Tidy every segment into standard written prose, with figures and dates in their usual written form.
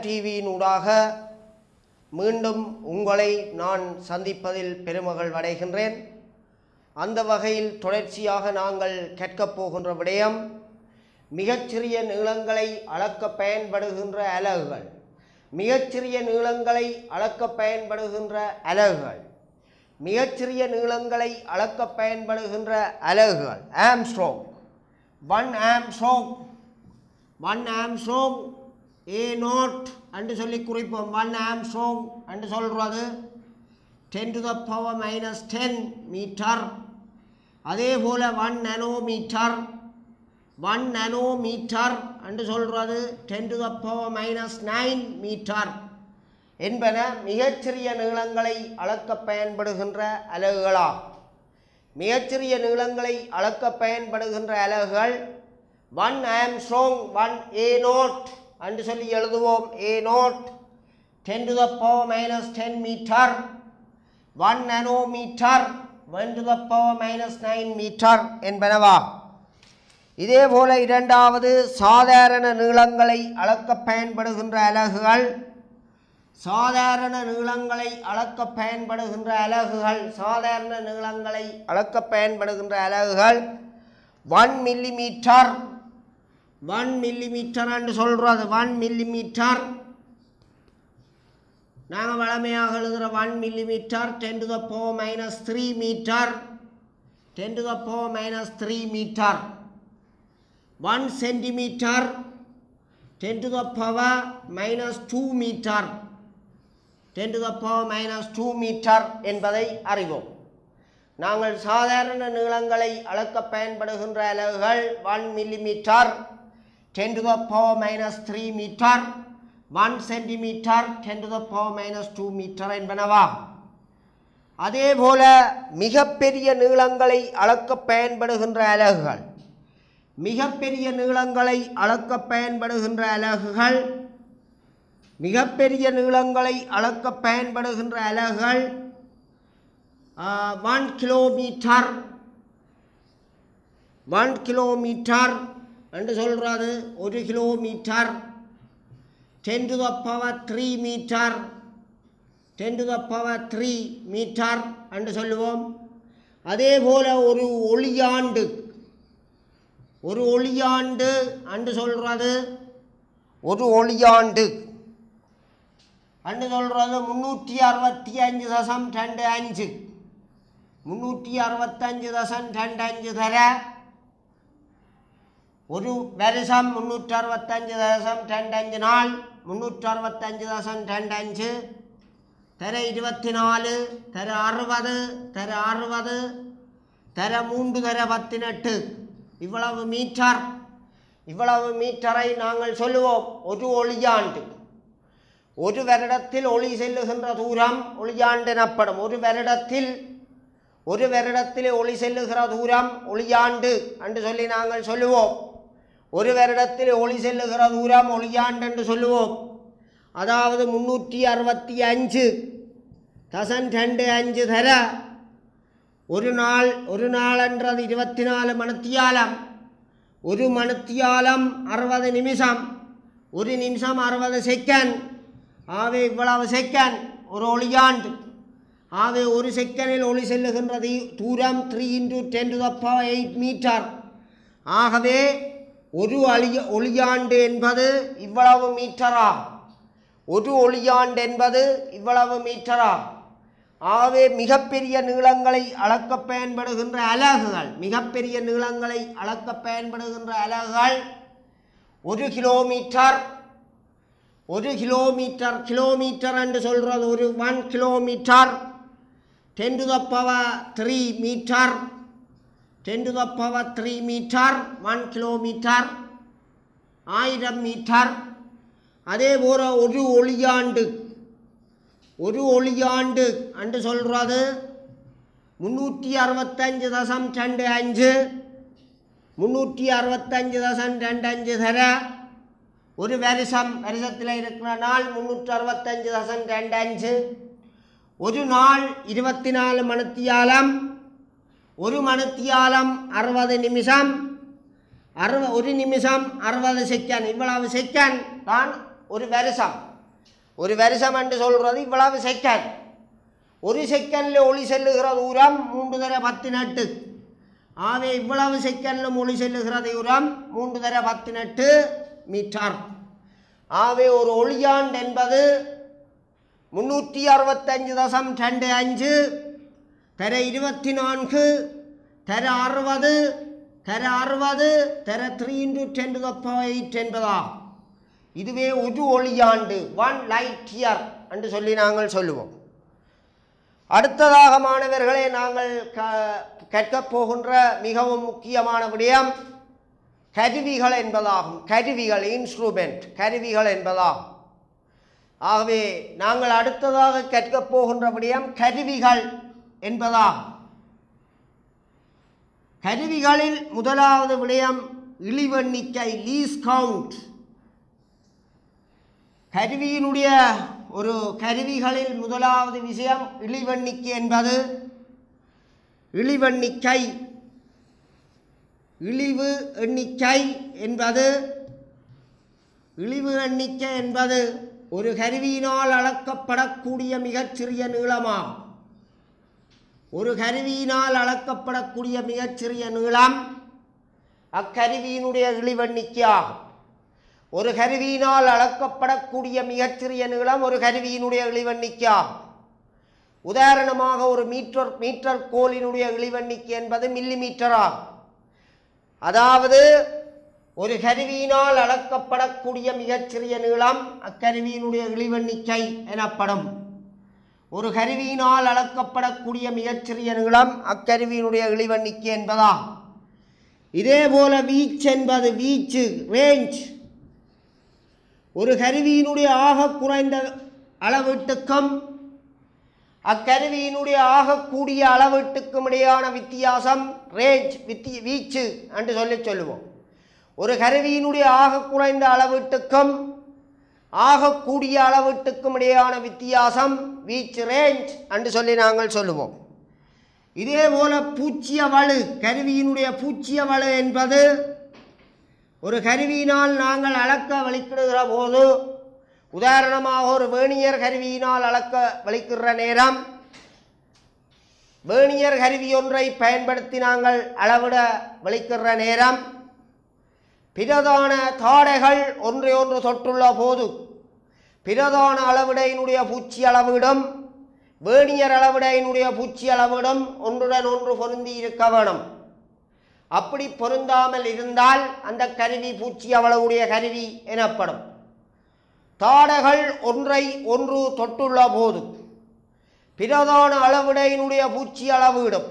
டிவியினூடாக மீண்டும் உங்களை நான் சந்திப்பதில் பெருமகிழ்வு அடைகின்றேன். அந்த வகையில் தொடர்ச்சியாக நாங்கள் கேட்கப் போகின்ற விடயம் மிகச்சிறிய நீளங்களை அளக்க பயன்படுகின்ற அலகுகள். மிகச்சிறிய நீளங்களை அளக்க பயன்படுகின்ற அலகுகள் மிகச்சிறிய நீளங்களை அளக்க பயன்படுகின்ற அலகுகள் ஆம்ஸ்ட்ராங். 1 ஆம்ஸ்ட்ராங் A0 என்று சொல்லி குறிப்போம். 1 ஆம்ஸ்ட்ராங் என்று சொல்கிறது 10 to the power minus 10 metre. அதே போல் 1 நானோமீட்டர் என்று சொல்கிறது 10 to the power minus 9 metre என்பன மிகச்சிறிய நீளங்களை அளக்க பயன்படுகின்ற அலகுகளாகும். மிகச்சிறிய நீளங்களை அளக்க பயன்படுகின்ற அலகுகள் 1 ஆம்ஸ்ட்ராங் 1 A0 என்று சொல்லி எழுதுவோம். A0 10 to the power minus 10 metre. 1 nanometre 1 to the power minus 9 metre என்பனவா. இதே போல இரண்டாவது சாதாரண நீளங்களை அளக்க பயன்படுகின்ற அலகுகள். சாதாரண நீளங்களை அளக்க பயன்படுகின்ற அலகுகள் 1 மில்லிமீட்டர். 1 மில்லிமீட்டர் என்று சொல்கிறது 1 மில்லிமீட்டர். நாங்கள் வழமையாக எழுதுகிற 1 millimetre 10 to the power minus 3 metre. 10 to the power minus 3 metre. 1 centimetre 10 to the power minus 2 metre. 10 to the power minus 2 metre என்பதை அறிவோம். நாங்கள் சாதாரண நீளங்களை அளக்க பயன்படுகின்ற அலகுகள் 1 millimetre 10 to the power minus 3 metre. 1 centimetre 10 to the power minus 2 metre என்பனவா. அதே போல மிகப்பெரிய நீளங்களை அளக்க பயன்படுகின்ற அலகுகள். மிகப்பெரிய நீளங்களை அளக்க பயன்படுகின்ற அலகுகள் 1 கிலோமீட்டர். 1 கிலோமீட்டர் என்று சொல்கிறது 1 kilometre 10 to the power 3 metre. 10 to the power 3 metre என்று சொல்லுவோம். அதே போல ஒரு ஒளியாண்டு என்று சொல்கிறது 365.25 365.25 தர ஒரு வருஷம் 365.25 நாள் 365.25 தர 24 தர 60 தர 60 தர 3 தர 18 இவ்வளவு மீட்டர். இவ்வளவு மீட்டரை நாங்கள் சொல்லுவோம் ஒரு ஒளியாண்டு. ஒரு வருடத்தில் ஒளி செல்லுகின்ற தூரம் ஒளியாண்டு எனப்படும். ஒரு வருடத்தில் ஒளி செல்லுகிற தூரம் ஒளியாண்டு என்று சொல்லி நாங்கள் சொல்லுவோம். ஒரு வருடத்தில் ஒளி செல்லுகிற தூரம் ஒளியாண்டு என்று சொல்லுவோம். அதாவது 365.25 தர ஒரு நாள் என்றது 24 மணித்தியாலம். ஒரு மணித்தியாலம் 60 நிமிஷம். ஒரு நிமிஷம் 60 செகண்ட். ஆகவே இவ்வளவு செகண்ட் ஒரு ஒளியாண்டு. ஆகவே ஒரு செகண்டில் ஒளி செல்லுகின்றது தூரம் 3 × 10 to the power 8 மீட்டர். ஆகவே ஒரு ஒளியாண்டு என்பது இவ்வளவு மீட்டரா. ஒரு ஒளியாண்டு என்பது இவ்வளவு மீட்டரா. ஆகவே மிகப்பெரிய நீளங்களை அளக்க பயன்படுகின்ற அலகுகள். 1 கிலோமீட்டர். 1 கிலோமீட்டர் என்று சொல்கிறது 1 kilometre 10 to the power 3 metre. 10 to the power 3 metre 1 kilometre 1000 metre. அதே போல ஒரு ஒளியாண்டு என்று சொல்கிறது 365.25 365.25 தர ஒரு வருஷத்தில் இருக்கிற நாள் 365.25. ஒரு நாள் 24 மணித்தியாலம். ஒரு மணித்தியாலம் 60 நிமிஷம். 1 நிமிஷம் 60 செகண்ட். இவ்வளவு செகண்ட் தான் ஒரு வருஷம் என்று சொல்கிறது இவ்வளவு செகண்ட். ஒரு செகண்டில் ஒளி செல்லுகிற தூரம் 3 தர 18. ஆகவே இவ்வளவு செகண்டிலும் ஒளி செல்லுகிற தூரம் 3 தர 18 மீட்டர். ஆகவே ஒரு ஒளியாண்டு என்பது 365.25 தர 24 தர 60 தர 60 தர 3 × 10⁸ என்பதாகும். இதுவே ஒரு ஒளியாண்டு, 1 லைட் இயர் என்று சொல்லி நாங்கள் சொல்லுவோம். அடுத்ததாக மாணவர்களே நாங்கள் கற்கப் போகின்ற மிகவும் முக்கியமான விடயம் கருவிகள் என்பதாகும். கருவிகள், இன்ஸ்ட்ருமெண்ட், கருவிகள் என்பதாகும். ஆகவே நாங்கள் அடுத்ததாக கற்கப் போகின்ற விடயம் கருவிகள் என்பதாகும். கருவிகளில் முதலாவது விடயம் இழிவெண்ணிக்கை, லீஸ்ட் கவுண்ட். கருவியினுடைய ஒரு கருவிகளில் முதலாவது விஷயம் இழிவெண்ணிக்கை என்பது இழிவெண்ணிக்கை. இழிவு எண்ணிக்கை என்பது ஒரு கருவியினால் அளக்கப்படக்கூடிய மிகச்சிறிய நீளமாகும். ஒரு கருவியினால் அளக்கப்படக்கூடிய மிகச்சிறிய நீளம் அக்கருவியினுடைய இழிவெண்ணிக்கையாகும். ஒரு கருவியினால் அளக்கப்படக்கூடிய மிகச்சிறிய நீளம் ஒரு கருவியினுடைய இழிவெண்ணிக்கையாகும். உதாரணமாக ஒரு மீட்டர் கோலினுடைய இழிவெண்ணிக்கை என்பது மில்லிமீட்டர் ஆகும். அதாவது ஒரு கருவியினால் அளக்கப்படக்கூடிய மிகச்சிறிய நீளம் அக்கருவியினுடைய இழிவெண்ணிக்கை எனப்படும். ஒரு கருவியினால் அளக்கப்படக்கூடிய மிகச்சிறிய நீளம் அக்கருவியினுடைய இழிவெண்ணிக்கை என்பதாகும். இதேபோல வீச்சு என்பது ரேஞ்ச். ஒரு கருவியினுடைய ஆக குறைந்த அளவீட்டுக்கும் அக்கருவியினுடைய ஆகக்கூடிய அளவீட்டுக்கும் இடையான வித்தியாசம் ரேஞ்ச், வீச்சு என்று சொல்லுவோம். ஒரு கருவியினுடைய ஆக குறைந்த அளவீட்டுக்கும் ஆகக்கூடிய அளவீட்டுக்கும் இடையான வித்தியாசம் வீச்சு, ரேஞ்ச் என்று சொல்லி நாங்கள் சொல்லுவோம். இதேபோல பூச்சிய வலு, கருவியினுடைய பூச்சிய வலு என்பது ஒரு கருவியினால் நாங்கள் அளக்க வெளிக்கிடுகிற போது, உதாரணமாக ஒரு வேணியர் கருவியினால் அளக்க வெளிக்கிற நேரம், வேணியர் கருவி ஒன்றை பயன்படுத்தி நாங்கள் அளவிட வெளிக்கிற நேரம் பிரதான தாடைகள் ஒன்றை ஒன்று தொட்டுள்ள போது பிரதான அளவிடையினுடைய பூச்சி அளவிடும் வேணியர் அளவிடையினுடைய பூச்சி அளவிடும் ஒன்றுடன் ஒன்று பொருந்தி இருக்க வேணும். அப்படி பொருந்தாமல் இருந்தால் அந்த கருவி பூச்சி அளவுடைய கருவி எனப்படும். தாடைகள் ஒன்றை ஒன்று தொட்டுள்ள போது பிரதான அளவிடையினுடைய பூச்சி அளவிடும்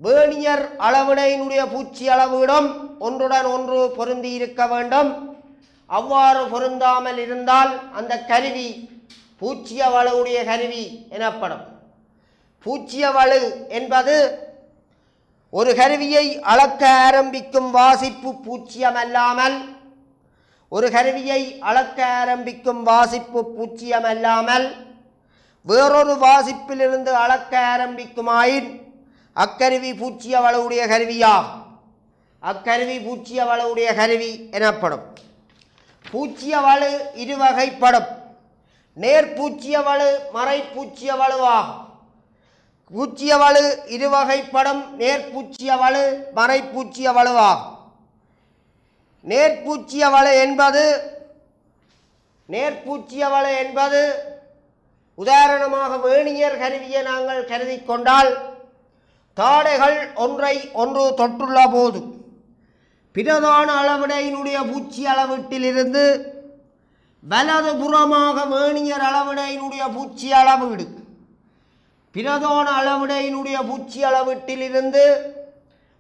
வேணியர் அளவிடையினுடைய பூச்சி அளவிடும் ஒன்றுடன் ஒன்று பொருந்தி இருக்க வேண்டும். அவ்வாறு பொருந்தாமல் இருந்தால் அந்த கருவி பூச்சிய வலுவுடைய கருவி எனப்படும். பூச்சிய வலு என்பது ஒரு கருவியை அளக்க ஆரம்பிக்கும் வாசிப்பு பூச்சியமல்லாமல் ஒரு கருவியை அளக்க ஆரம்பிக்கும் வாசிப்பு பூச்சியமல்லாமல் வேறொரு வாசிப்பிலிருந்து அளக்க ஆரம்பிக்குமாயின் அக்கருவி பூச்சிய வலுவுடைய கருவியாகும். அக்கருவி பூச்சிய வலுவுடைய கருவி எனப்படும். பூச்சிய வலு இருவகைப்படும். நேர்பூச்சிய வலு, மறைப்பூச்சிய வலுவாகும். பூச்சிய வலு இருவகைப்படும். நேர்பூச்சிய வலு, மறைப்பூச்சிய வலுவாகும். நேர்பூச்சிய வலு என்பது உதாரணமாக வேணியர் கருவியை நாங்கள் கருதி கொண்டால் தாடைகள் ஒன்றை ஒன்று தொட்டுள்ள போது பிரதான அளவிடையினுடைய பூச்சி அளவீட்டிலிருந்து வலது புறமாக வேணியர் அளவிடையினுடைய பூச்சி அளவீடு பிரதான அளவிடையினுடைய பூச்சி அளவீட்டிலிருந்து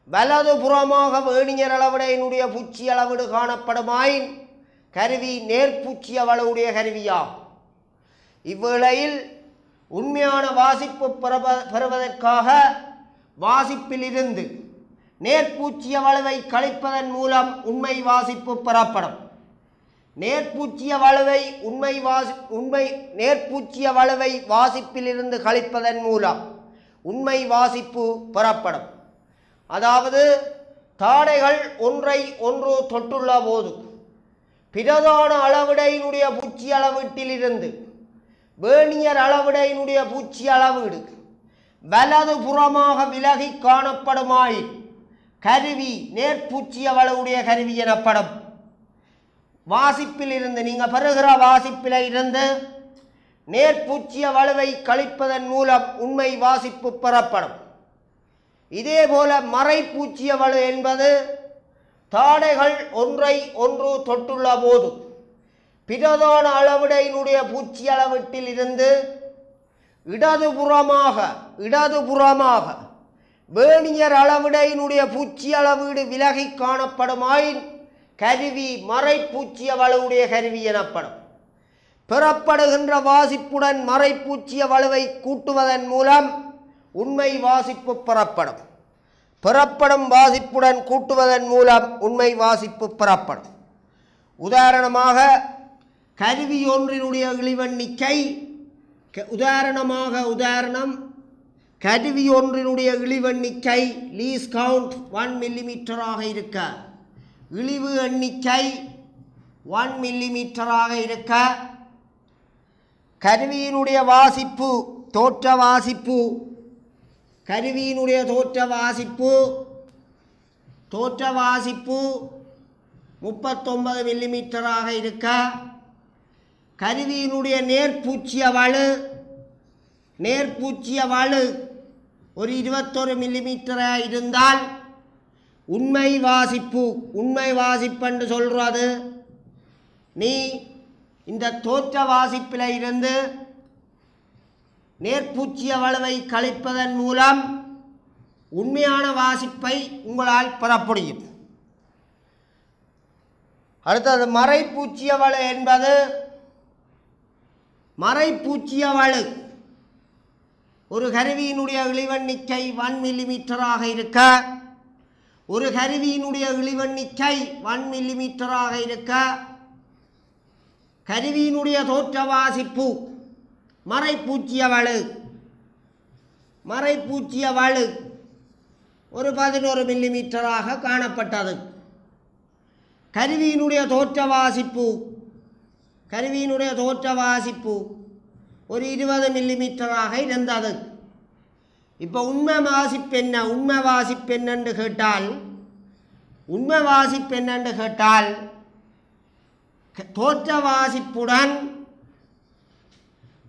வலது புறமாக வேணியர் அளவிடையினுடைய பூச்சி அளவீடு காணப்படுமாயின் கருவி நேர்பூச்சிய வலுவுடைய கருவியாகும். இவ்வேளையில் உண்மையான வாசிப்பு பெறுவதற்காக வாசிப்பிலிருந்து நேர்பூச்சிய வலுவை கழிப்பதன் மூலம் உண்மை வாசிப்பு பெறப்படும். நேர்பூச்சிய வலுவை வாசிப்பிலிருந்து கழிப்பதன் மூலம் உண்மை வாசிப்பு பெறப்படும். அதாவது தாடைகள் ஒன்றை ஒன்று தொட்டுள்ள போது பிரதான அளவிடையினுடைய பூச்சி அளவீட்டிலிருந்து வேர்னியர் அளவிடையினுடைய பூச்சி அளவீடு வலது புறமாக விலகி காணப்படுமாயின் கருவி நேர்பூச்சிய வலுவுடைய கருவி எனப்படும். வாசிப்பில் இருந்து நீங்கள் பெறுகிற வாசிப்பில் இருந்து நேர்பூச்சிய வலுவை கழிப்பதன் மூலம் உண்மை வாசிப்பு பெறப்படும். இதேபோல மறைப்பூச்சிய வலு என்பது தாடைகள் ஒன்றை ஒன்று தொட்டுள்ள போது பிரதான அளவிடையினுடைய பூச்சி அளவீட்டில் இருந்து இடதுபுறமாக வேர்னியர் அளவிடையினுடைய பூச்சி அளவீடு விலகி காணப்படுமாயின் கருவி மறைப்பூச்சிய வலுவுடைய கருவி எனப்படும். பெறப்படுகின்ற வாசிப்புடன் மறைப்பூச்சிய வலுவை கூட்டுவதன் மூலம் உண்மை வாசிப்பு பெறப்படும். பெறப்படும் வாசிப்புடன் கூட்டுவதன் மூலம் உண்மை வாசிப்பு பெறப்படும். உதாரணமாக கருவி ஒன்றினுடைய இழிவெண்ணிக்கை கருவி ஒன்றினுடைய இழிவெண்ணிக்கை லீஸ் கவுண்ட் 1 மில்லிமீட்டராக இருக்க, இழிவு எண்ணிக்கை 1 மில்லிமீட்டராக இருக்க, கருவியினுடைய வாசிப்பு தோற்ற வாசிப்பு 39 மில்லிமீட்டராக இருக்க, கருவியினுடைய நேர்பூச்சிய வலு ஒரு 21 மில்லிமீட்டராக இருந்தால் உண்மை வாசிப்பு என்று சொல்கிறது. நீ இந்த தோற்ற வாசிப்பில் இருந்து நேர்பூச்சிய வலுவை கழிப்பதன் மூலம் உண்மையான வாசிப்பை உங்களால் பெற முடியும். அடுத்தது மறைப்பூச்சிய வலு என்பது மறைப்பூச்சிய வலு ஒரு கருவியினுடைய இழிவெண்ணிக்கை 1 மில்லிமீட்டராக இருக்க, ஒரு கருவியினுடைய இழிவெண்ணிக்கை 1 மில்லிமீட்டராக இருக்க, கருவியினுடைய தோற்ற வாசிப்பு மறைப்பூச்சிய வலு ஒரு 11 மில்லிமீட்டராக காணப்பட்டது. கருவியினுடைய தோற்ற வாசிப்பு ஒரு 20 மில்லிமீட்டராக இருந்தது. இப்போ உண்மை வாசிப்பு என்னென்று கேட்டால் தோற்ற வாசிப்புடன்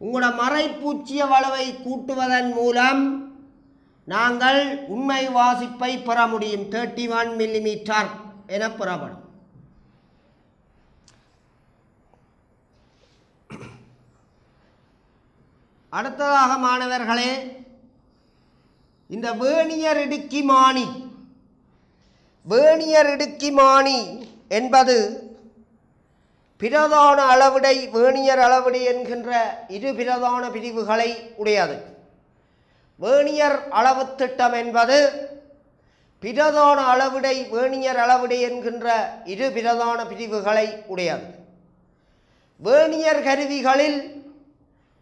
உங்களோட மறைப்பூச்சிய வலுவை கூட்டுவதன் மூலம் நாங்கள் உண்மை வாசிப்பை பெற முடியும். 31 மில்லிமீட்டர் என பெறப்படும். அடுத்ததாக மாணவர்களே, இந்த வேர்னியர் இடுக்கிமானி என்பது பிரதான அளவிடை வேர்னியர் அளவிடை என்கின்ற இரு பிரதான பிரிவுகளை உடையது. வேர்னியர் அளவு திட்டம் என்பது பிரதான அளவிடை வேர்னியர் அளவிடை என்கின்ற இரு பிரதான பிரிவுகளை உடையது. வேர்னியர் கருவிகளில்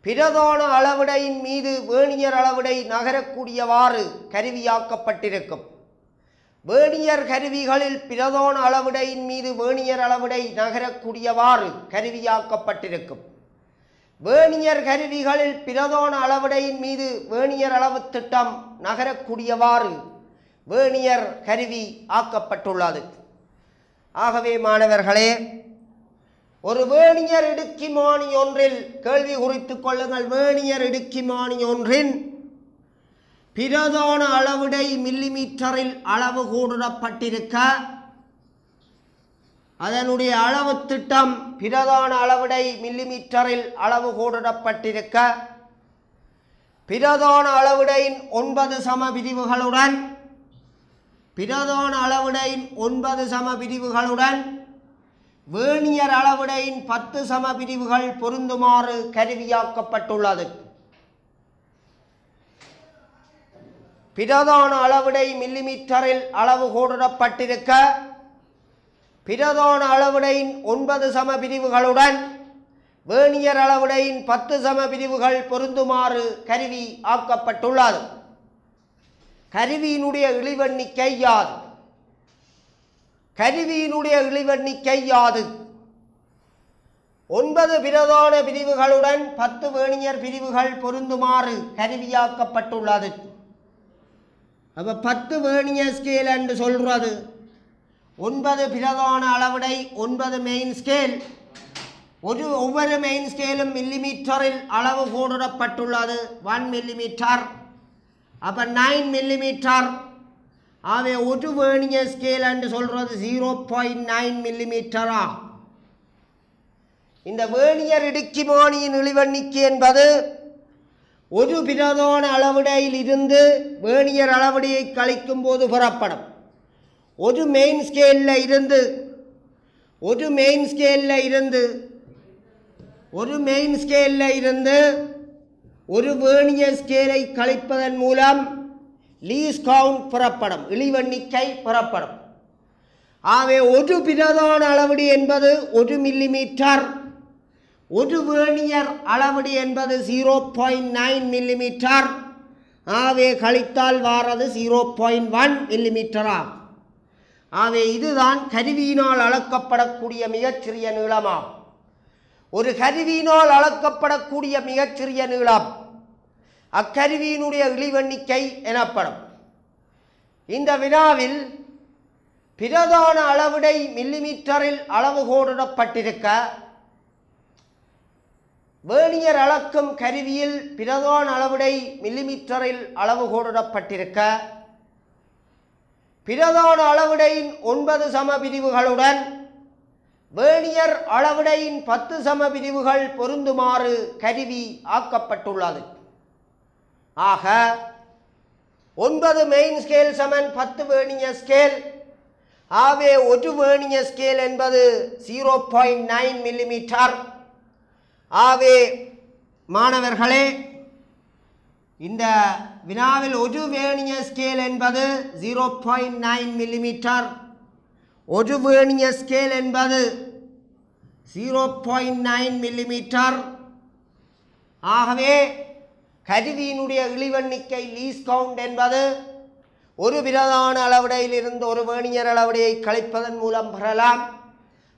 பிரதான அளவிடையின் மீது வேர்னியர் அளவிடை நகரக்கூடியவாறு கருவியாக்கப்பட்டிருக்கும். வேர்னியர் கருவிகளில் பிரதான அளவிடையின் மீது வேர்னியர் அளவிடை நகரக்கூடியவாறு கருவியாக்கப்பட்டிருக்கும். வேர்னியர் கருவிகளில் பிரதான அளவிடையின் மீது வேர்னியர் அளவு திட்டம் நகரக்கூடியவாறு வேர்னியர் கருவி ஆக்கப்பட்டுள்ளது. ஆகவே மாணவர்களே, ஒரு வேர்னியர் இடுக்கிமானி ஒன்றில் கேள்வி குறித்துக் கொள்ளுங்கள். வேர்னியர் இடுக்கிமானி ஒன்றின் பிரதான அளவிடை மில்லிமீட்டரில் அளவு கூடப்பட்டிருக்க, அதனுடைய அளவு திட்டம் பிரதான அளவிடை மில்லிமீட்டரில் அளவு கூடப்பட்டிருக்க, பிரதான அளவிடையின் 9 சம பிரிவுகளுடன் வேர்னியர் அளவிடையின் 10 சம பிரிவுகள் பொருந்துமாறு கருவியாக்கப்பட்டுள்ளது. பிரதான அளவிடை மில்லிமீட்டரில் அளவு கூடப்பட்டிருக்க, பிரதான அளவிடையின் 9 சம பிரிவுகளுடன் வேர்னியர் அளவிடையின் 10 சம பிரிவுகள் பொருந்துமாறு கருவி ஆக்கப்பட்டுள்ளது. கருவியினுடைய இழிவெண்ணிக்கை யாது? 9 பிரதான பிரிவுகளுடன் 10 வேர்னியர் பிரிவுகள் பொருந்துமாறு கருவியாக்கப்பட்டுள்ளது. அப்போ 10 வேர்னியர் ஸ்கேல் என்று சொல்கிறது 9 பிரதான அளவுடை 9 மெயின் ஸ்கேல். ஒவ்வொரு மெயின் ஸ்கேலும் மில்லிமீட்டரில் அளவு கூடப்பட்டுள்ளது 1 மில்லிமீட்டர். அப்போ 9 மில்லிமீட்டர். ஆகவே ஒரு வேர்னியர் ஸ்கேல் என்று சொல்கிறது 0.9 மில்லிமீட்டரா. இந்த வேர்னியர் இடுக்கிமானியின் இழிவெண்ணிக்கை என்பது ஒரு பிரதான அளவுடையில் இருந்து வேர்னியர் அளவுடையை கழிக்கும் போது பெறப்படும். ஒரு மெயின் ஸ்கேலில் இருந்து ஒரு வேர்னியர் ஸ்கேலை கழிப்பதன் மூலம் லீஸ்ட் கவுண்ட் பெறப்படும், இழிவெண்ணிக்கை பெறப்படும். ஆகவே ஒரு பிரதான அளவுடி என்பது 1 மில்லிமீட்டர், ஒரு வேர்னியர் அளவுடி என்பது 0.9 மில்லிமீட்டர். ஆகவே கழித்தால் வாரது 0.1 மில்லிமீட்டராகும். ஆகவே இதுதான் கருவியினால் அளக்கப்படக்கூடிய மிகச்சிறிய நீளமாகும். ஒரு கருவியினால் அளக்கப்படக்கூடிய மிகச்சிறிய நீளம் அக்கருவியினுடைய இழிவெண்ணிக்கை எனப்படும். இந்த வினாவில் பிரதான அளவுடை மில்லிமீட்டரில் அளவு கோடிடப்பட்டிருக்க, வேர்னியர் அளக்கும் கருவியில் பிரதான அளவுடை மில்லிமீட்டரில் அளவு கோடிடப்பட்டிருக்க, பிரதான அளவுடையின் 9 சம பிரிவுகளுடன் வேர்னியர் அளவுடையின் 10 சம பிரிவுகள் பொருந்துமாறு கருவி ஆக்கப்பட்டுள்ளது. ஆக 9 மெயின் ஸ்கேல் சமன் 10 வேர்னியர் ஸ்கேல். ஆகவே ஒரு வேர்னியர் ஸ்கேல் என்பது 0.9 மில்லிமீட்டர். ஆகவே மாணவர்களே, இந்த வினாவில் ஒரு வேர்னியர் ஸ்கேல் என்பது 0.9 மில்லிமீட்டர், ஒரு வேர்னியர் ஸ்கேல் என்பது 0.9 மில்லிமீட்டர். ஆகவே கருவியினுடைய இழிவெண்ணிக்கை லீஸ்ட் கவுண்ட் என்பது ஒரு பிரதான அளவுடையிலிருந்து ஒரு வேர்னியர் அளவுடையை கழிப்பதன் மூலம் பெறலாம்.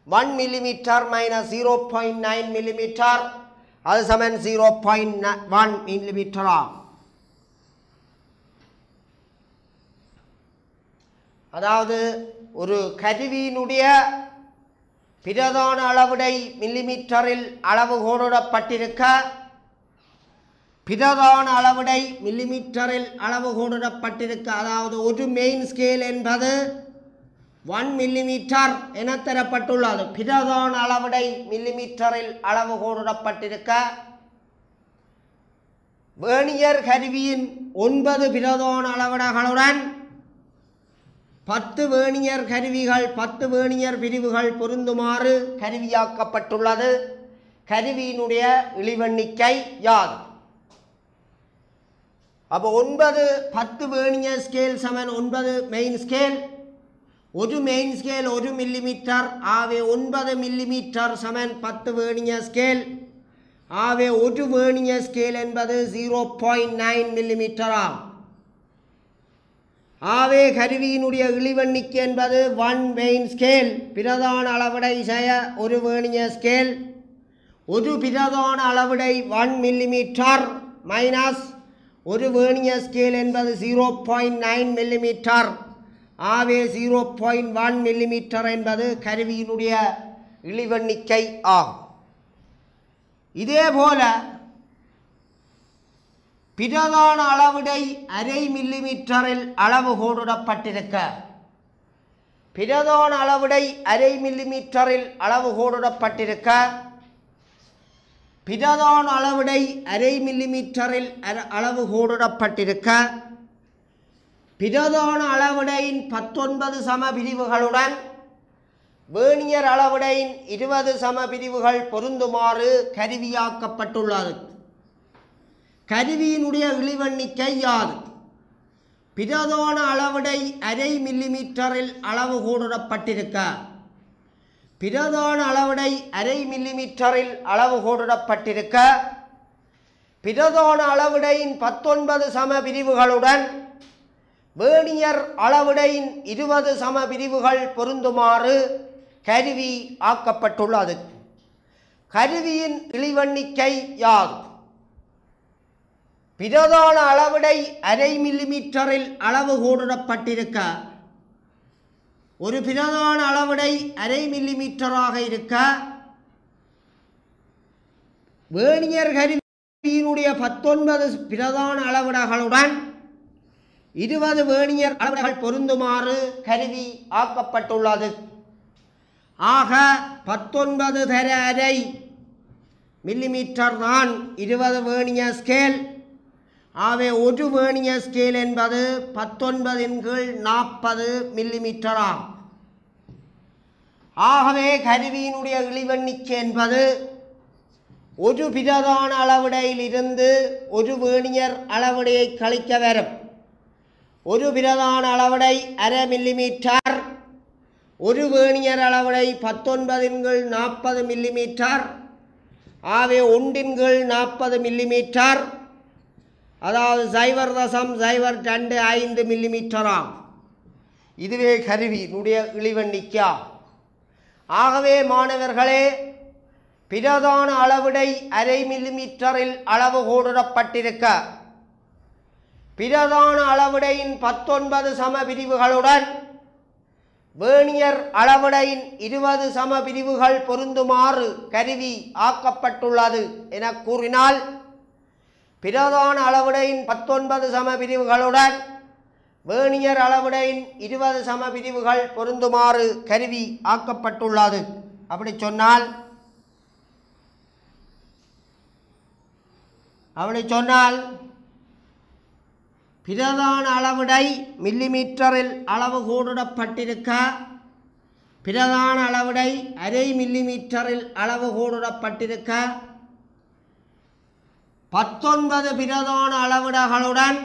1 மில்லிமீட்டர் மைனஸ் 0.9 மில்லிமீட்டர், அது சமன் 0.1 மில்லிமீட்டரா. அதாவது ஒரு கருவியினுடைய பிரதான அளவுடை மில்லிமீட்டரில் அளவு கோடிடப்பட்டிருக்க, பிரதான அளவுடை மில்லிமீட்டரில் அளவு கோடிடப்பட்டிருக்க, அதாவது ஒரு மெயின் ஸ்கேல் என்பது 1 மில்லிமீட்டர் என தரப்பட்டுள்ளது. பிரதான அளவுடை மில்லிமீட்டரில் அளவு கோடிடப்பட்டிருக்க, வேர்னியர் கருவியின் 9 பிரதான அளவுடைகளுடன் 10 வேர்னியர் கருவிகள் 10 வேர்னியர் பிரிவுகள் பொருந்துமாறு கருவியாக்கப்பட்டுள்ளது. கருவியினுடைய இழிவெண்ணிக்கை யாது? அப்போ 10 வேர்னியர் ஸ்கேல் சமன் 9 மெயின் ஸ்கேல். ஒரு மெயின் ஸ்கேல் 1 மில்லிமீட்டர். ஆகவே 9 மில்லிமீட்டர் சமன் 10 வேர்னியர் ஸ்கேல். ஆகவே ஒரு வேர்னியர் ஸ்கேல் என்பது 0.9 மில்லிமீட்டர் ஆகும். ஆகவே கருவியினுடைய இழிவெண்ணிக்கை என்பது 1 மெயின் ஸ்கேல் பிரதான அளவுடை செய்ய ஒரு வேர்னியர் ஸ்கேல். ஒரு பிரதான அளவுடை 1 மில்லிமீட்டர் மைனஸ் ஒரு வேர்னியர் ஸ்கேல் என்பது 0.9 மில்லிமீட்டர். ஆகவே 0.1 மில்லிமீட்டர் என்பது கருவியினுடைய இழிவெண்ணிக்கை ஆகும். இதேபோல பிரதான அளவுடை அரை மில்லிமீட்டரில் அளவு கோடிடப்பட்டிருக்க, பிரதான அளவுடை அரை மில்லிமீட்டரில் அளவு கோடிடப்பட்டிருக்க, பிரதான அளவுடை அரை மில்லிமீட்டரில் அளவு கோடிடப்பட்டிருக்க, பிரதான அளவுடையின் 19 சம பிரிவுகளுடன் வேர்னியர் அளவுடையின் 20 சம பிரிவுகள் பொருந்துமாறு கருவியாக்கப்பட்டுள்ளது. கருவியினுடைய இழிவெண்ணிக்கை யாது? பிரதான அளவுடை அரை மில்லிமீட்டரில் அளவு கோடிடப்பட்டிருக்க, பிரதான அளவுடை அரை மில்லிமீட்டரில் அளவு கோடிடப்பட்டிருக்க, பிரதான அளவுடையின் 19 சம பிரிவுகளுடன் வேர்னியர் அளவுடையின் 20 சம பிரிவுகள் பொருந்துமாறு கருவி ஆக்கப்பட்டுள்ளது. கருவியின் இழிவெண்ணிக்கை யாது? பிரதான அளவிடை அரை மில்லிமீட்டரில் அளவு கூடப்பட்டிருக்க, ஒரு பிரதான அளவிடை அரை மில்லிமீட்டராக இருக்க, வேர்னியர் கருவியினுடைய 19 பிரதான அளவிடங்களுடன் 20 வேர்னியர் அளவிடங்கள் பொருந்துமாறு கருவி ஆக்கப்பட்டுள்ளது. ஆக 19 தர அரை மில்லிமீட்டர் தான் 20 வேர்னியர் ஸ்கேல். ஆகவே ஒரு வேர்னியர் ஸ்கேல் என்பது 19/40 மில்லிமீட்டர் ஆகும். ஆகவே கருவியினுடைய இழிவெண்ணிக்கை என்பது ஒரு பிரதான அளவிடையில் இருந்து ஒரு வேர்னியர் அளவிடையை கழிக்க வரும். ஒரு பிரதான அளவிடை அரை மில்லிமீட்டர், ஒரு வேர்னியர் அளவிடை 19/40 மில்லிமீட்டர். ஆகவே 1/40 மில்லிமீட்டர், அதாவது 0.025 மில்லிமீட்டர் ஆகும். இதுவே கருவியினுடைய இழிவெண்ணிக்கை. ஆகவே மாணவர்களே, பிரதான அளவிடை அரை மில்லிமீட்டரில் அளவு கூடப்பட்டிருக்க, பிரதான அளவிடையின் 19 சம பிரிவுகளுடன் வேர்னியர் அளவிடையின் 20 சம பிரிவுகள் பொருந்துமாறு கருவி ஆக்கப்பட்டுள்ளது என கூறினால், பிரதான அளவிடையின் 19 சம பிரிவுகளுடன் வேர்னியர் அளவிடையின் 20 சம பிரிவுகள் பொருந்துமாறு கருவி ஆக்கப்பட்டுள்ளது. அப்படி சொன்னால் பிரதான அளவிடை மில்லிமீட்டரில் அளவு கூடப்பட்டிருக்க, பிரதான அளவிடை அரை மில்லிமீட்டரில் அளவு கூடப்பட்டிருக்க, 19 பிரதான அளவிடங்களுடன்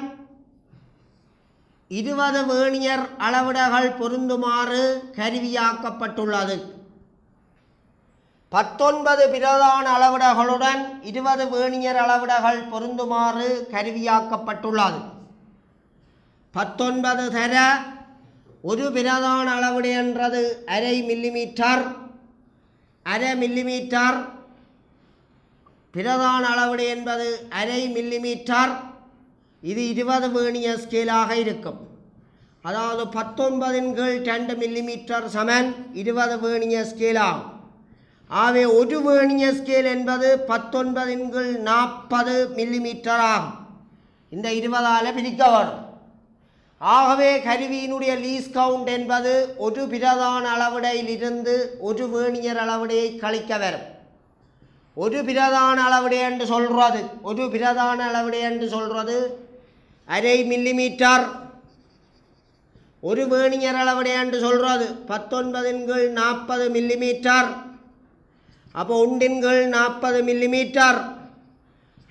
20 வேர்னியர் அளவிடங்கள் பொருந்துமாறு கருவியாக்கப்பட்டுள்ளது. 19 பிரதான அளவிடங்களுடன் 20 வேர்னியர் அளவிடங்கள் பொருந்துமாறு கருவியாக்கப்பட்டுள்ளது. 19 தர ஒரு பிரதான அளவிடை என்றது அரை மில்லிமீட்டர். அரை மில்லிமீட்டர் பிரதான அளவிடை என்பது அரை மில்லிமீட்டர். இது 20 வேர்னியர் ஸ்கேலாக இருக்கும். அதாவது 19/2 மில்லிமீட்டர் சமன் 20 வேர்னியர் ஸ்கேல் ஆகும். ஆகவே ஒரு வேர்னியர் ஸ்கேல் என்பது 19/40 மில்லிமீட்டர் ஆகும். இந்த 20ஆல் பிரிக்க வரும். ஆகவே கருவியினுடைய லீஸ்ட் கவுண்ட் என்பது ஒரு பிரதான அளவிடையில் இருந்து ஒரு வேர்னியர் அளவிடையை கழிக்க வரும். ஒரு பிரதான அளவிடை என்று சொல்றது அரை மில்லிமீட்டர். ஒரு வேர்னியர் அளவிடை என்று சொல்றது 19/40 மில்லிமீட்டர். அப்போ 1/40 மில்லிமீட்டர்,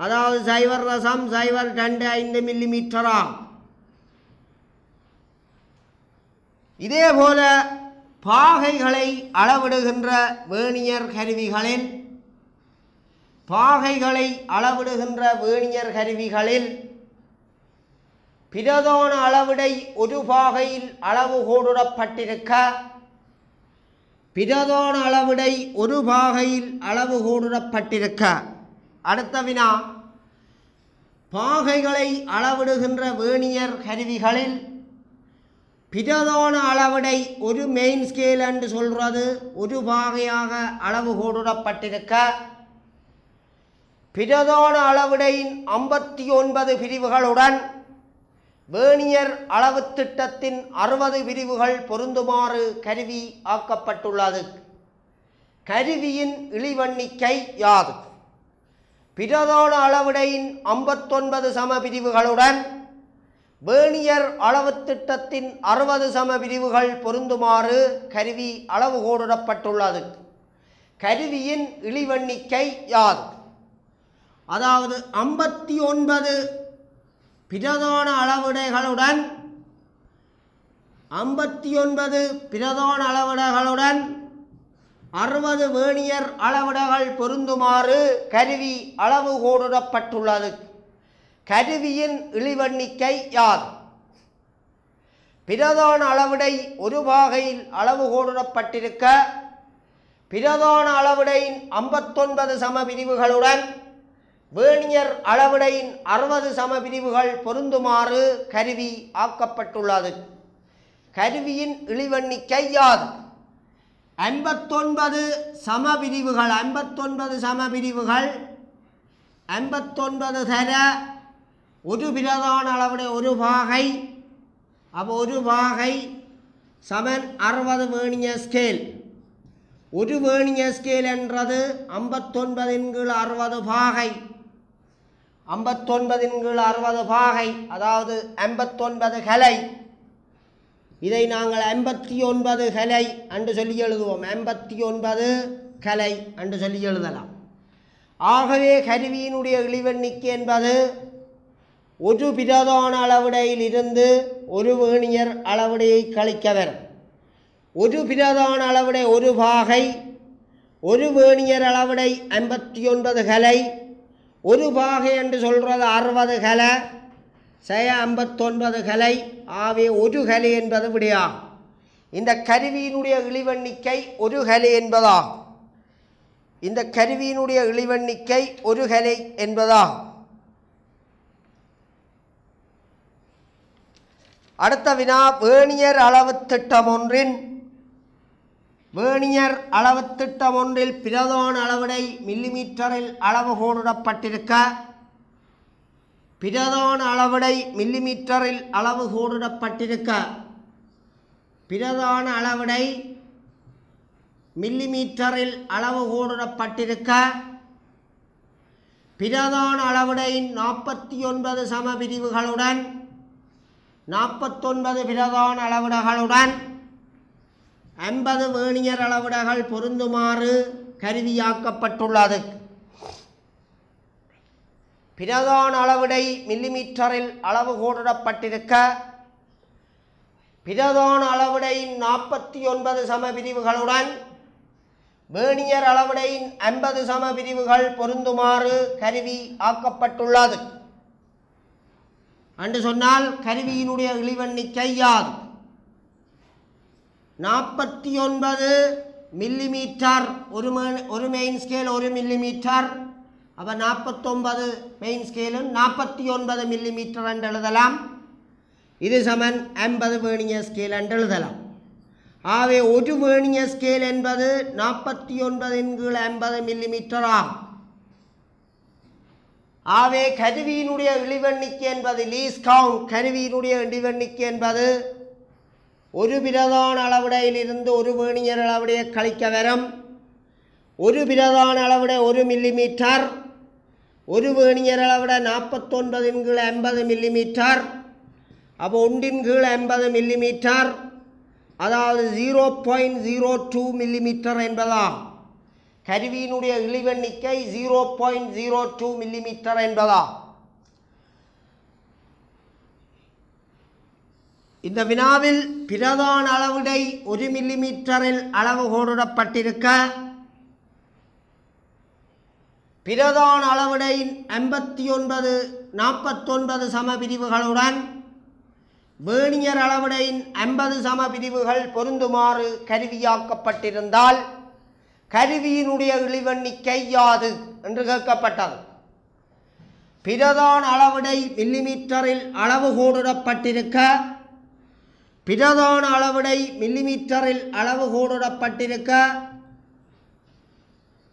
அதாவது 0.025 மில்லிமீட்டர் ஆகும். இதேபோல பாகைகளை அளவிடுகின்ற வேர்னியர் கருவிகளில் பிரதான அளவிடை ஒரு பாகையில் அளவு கூடப்பட்டிருக்க, அடுத்த வினா, பாகைகளை அளவிடுகின்ற வேர்னியர் கருவிகளில் பிரதான அளவிடை ஒரு மெயின் ஸ்கேல் என்று சொல்றது ஒரு பாகையாக அளவு கூடப்பட்டிருக்க, பிரதான அளவிடையின் 59 பிரிவுகளுடன் வேர்னியர் அளவு திட்டத்தின் 60 பிரிவுகள் பொருந்துமாறு கருவி ஆக்கப்பட்டுள்ளது. கருவியின் இழிவெண்ணிக்கை யாது? பிரதான அளவிடையின் 59 சம பிரிவுகளுடன் வேர்னியர் அளவு திட்டத்தின் 60 சம பிரிவுகள் பொருந்துமாறு கருவி அளவு கூடப்பட்டுள்ளது. கருவியின் இழிவெண்ணிக்கை யாது? அதாவது 59 பிரதான அளவிடைகளுடன் 60 வேர்னியர் அளவிடங்கள் பொருந்துமாறு கருவி அளவு கூடப்பட்டுள்ளது. கருவியின் இழிவெண்ணிக்கை யாது? பிரதான அளவிடை ஒரு பாகையில் அளவு கூடப்பட்டிருக்க, பிரதான அளவிடையின் 59 சமபிரிவுகளுடன் வேர்னியர் அளவிடையின் 60 சமபிரிவுகள் பொருந்துமாறு கருவி ஆக்கப்பட்டுள்ளது. கருவியின் இழிவெண்ணிக்கை யாது? 59 சமபிரிவுகள் 59 தர ஒரு பிரதான அளவுடைய ஒரு பாகை. அப்போ ஒரு பாகை சமன் 60 வேர்னியர் ஸ்கேல். ஒரு வேர்னியர் ஸ்கேல் என்றது 59/60 பாகை. 59/60 பாகை அதாவது 59 கலை. இதை நாங்கள் 59 கலை என்று சொல்லி எழுதுவோம். 59 கலை என்று சொல்லி எழுதலாம். ஆகவே கருவியினுடைய இழிவெண்ணிக்கை என்பது ஒரு பிரதான அளவிடையில் இருந்து ஒரு வேர்னியர் அளவிடையை கழிக்க வரும். ஒரு பிரதான அளவிடை ஒரு பாகை, ஒரு வேர்னியர் அளவிடை 59 கலை, ஒரு பாகை என்று சொல்கிறது 60 கலை, 59 கலை. ஆகவே ஒரு கலை என்பது விடையாகும். இந்த கருவியினுடைய இழிவெண்ணிக்கை ஒரு கலை என்பதாகும். இந்த கருவியினுடைய இழிவெண்ணிக்கை ஒரு கலை என்பதாகும். அடுத்த வினா, வேர்னியர் அளவு திட்டம் ஒன்றில் பிரதான அளவிடை மில்லிமீட்டரில் அளவு கோடிடப்பட்டிருக்க பிரதான அளவிடை மில்லிமீட்டரில் அளவு கோடிடப்பட்டிருக்க பிரதான அளவிடை மில்லிமீட்டரில் அளவு கோடிடப்பட்டிருக்க பிரதான அளவிடையின் 49 சமபிரிவுகளுடன் 49 பிரதான அளவிடங்களுடன் 50 வேர்னியர் அளவிடங்கள் பொருந்துமாறு கருவியாக்கப்பட்டுள்ளது. பிரதான அளவிடை மில்லிமீட்டரில் அளவு கோடிடப்பட்டிருக்க பிரதான அளவிடையின் 49 சமபிரிவுகளுடன் வேர்னியர் அளவிடையின் 50 சமபிரிவுகள் பொருந்துமாறு கருவி ஆக்கப்பட்டுள்ளது என்று சொன்னால் கருவியினுடைய இழிவெண்ணிக்கை யாது? 49 மில்லிமீட்டர் ஒரு மெயின் ஸ்கேல் 1 மில்லிமீட்டர். அப்போ 49 மெயின் ஸ்கேலும் 49 மில்லிமீட்டர் என்று எழுதலாம். இது சமன் 50 வேர்னியர் ஸ்கேல் என்று எழுதலாம். ஆகவே ஒரு வேர்னியர் ஸ்கேல் என்பது 49/50 மில்லிமீட்டர் ஆகும். ஆகவே கருவியினுடைய இழிவெண்ணிக்கை என்பது லீஸ்ட் கவுண்ட். கருவியினுடைய இழிவெண்ணிக்கை என்பது ஒரு பிரதான அளவிடையில் இருந்து ஒரு வேர்னியர் அளவிடையை கழிக்க வரும். ஒரு பிரதான அளவிடை 1 மில்லிமீட்டர், ஒரு வேர்னியர் அளவிடை 49/50 மில்லிமீட்டர். அப்போ 1/50 மில்லிமீட்டர் அதாவது 0.02 மில்லிமீட்டர் என்பதாகும். கருவியினுடைய இழிவெண்ணிக்கை 0.02 மில்லிமீட்டர் என்பதாகும். இந்த வினாவில் பிரதான அளவிடை 1 மில்லிமீட்டரில் அளவு கோடிடப்பட்டிருக்க பிரதான அளவிடையின் 49 சமபிரிவுகளுடன் வேர்னியர் அளவிடையின் 50 சமபிரிவுகள் பொருந்துமாறு கருவியாக்கப்பட்டிருந்தால் கருவியினுடைய இழிவெண்ணிக்கை யாது என்று கேட்கப்பட்டது. பிரதான அளவிடை மில்லிமீட்டரில் அளவு கோடிடப்பட்டிருக்க பிரதான அளவிடை மில்லிமீட்டரில் அளவு கோடிடப்பட்டிருக்க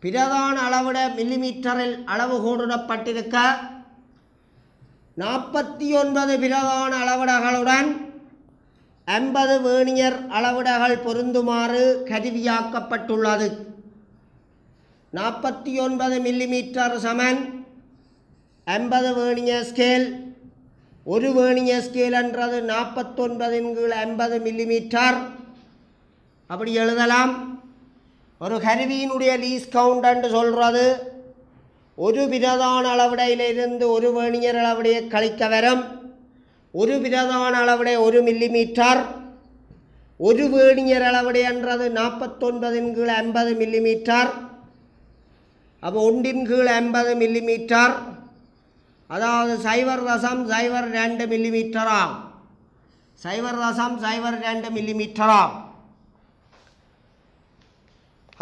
பிரதான அளவிடை மில்லிமீட்டரில் அளவு கோடிடப்பட்டிருக்க 49 பிரதான அளவிடங்களுடன் 50 வேர்னியர் அளவிடங்கள் பொருந்துமாறு கருவியாக்கப்பட்டுள்ளது. 49 மில்லிமீட்டர் சமன் 50 வேர்னியர் ஸ்கேல். ஒரு வேர்னியர் ஸ்கேல் என்றது 49/50 மில்லிமீட்டர். அப்படி எழுதலாம். ஒரு கருவியினுடைய லீஸ்ட் கவுண்ட் என்று சொல்கிறது ஒரு பிரதான அளவிடையிலிருந்து ஒரு வேர்னியர் அளவிடையை கழிக்க வரும். ஒரு பிரதான அளவிடை 1 மில்லிமீட்டர், ஒரு வேர்னியர் அளவிடை என்றது 49/50 மில்லிமீட்டர். அப்போ 1/50 மில்லிமீட்டர் அதாவது 0.02 மில்லிமீட்டர் ஆகும். 0.02 மில்லிமீட்டர் ஆகும்.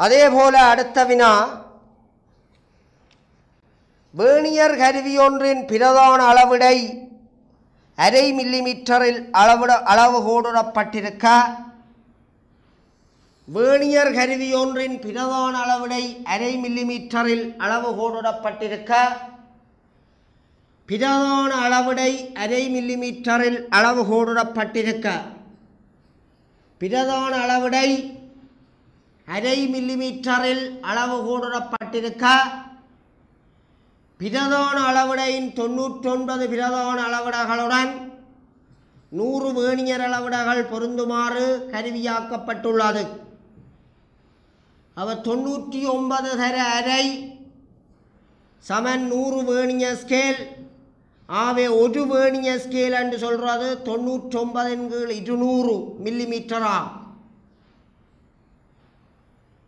அதே போல அடுத்த வினா, வேர்னியர் கருவி ஒன்றின் பிரதான அளவிடை அரை மில்லிமீட்டரில் அளவுகோலிடப்பட்டிருக்க, வேர்னியர் கருவி ஒன்றின் பிரதான அளவிடை அரை மில்லிமீட்டரில் அளவுகோலிடப்பட்டிருக்க, பிரதான அளவிடை அரை மில்லிமீட்டரில் அளவுகோலிடப்பட்டிருக்க, பிரதான அளவிடை அரை மில்லிமீட்டரில் அளவுகோலிடப்பட்டிருக்க, பிரதான அளவிடையின் 99 பிரதான அளவிடங்களுடன் 100 வேர்னியர் அளவிடங்கள் பொருந்துமாறு கருவியாக்கப்பட்டுள்ளது. அவர் 99 தர அரை சமன் 100 வேர்னியர் ஸ்கேல். ஆகவே ஒரு வேர்னியர் ஸ்கேல் என்று சொல்கிறது 99/200 மில்லிமீட்டராகும்.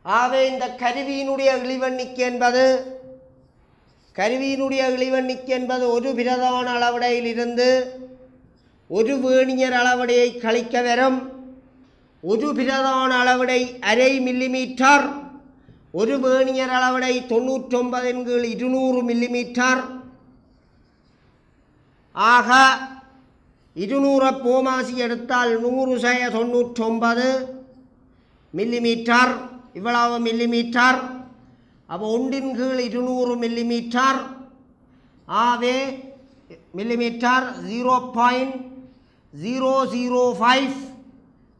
ஆகவே இந்த கருவியினுடைய இழிவெண்ணிக்கை என்பது ஒரு பிரதான அளவிடையிலிருந்து ஒரு வேர்னியர் அளவிடையை கழிக்க வரும். ஒரு பிரதான அளவிடை அரை மில்லிமீட்டர், ஒரு வேர்னியர் அளவிடை 99/200 மில்லிமீட்டர். ஆக 200 போமாசி எடுத்தால் 100/99 மில்லிமீட்டர், இவ்வளவு மில்லிமீட்டர். அப்போ 1/200 மில்லிமீட்டர். ஆகவே மில்லிமீட்டர் 0.005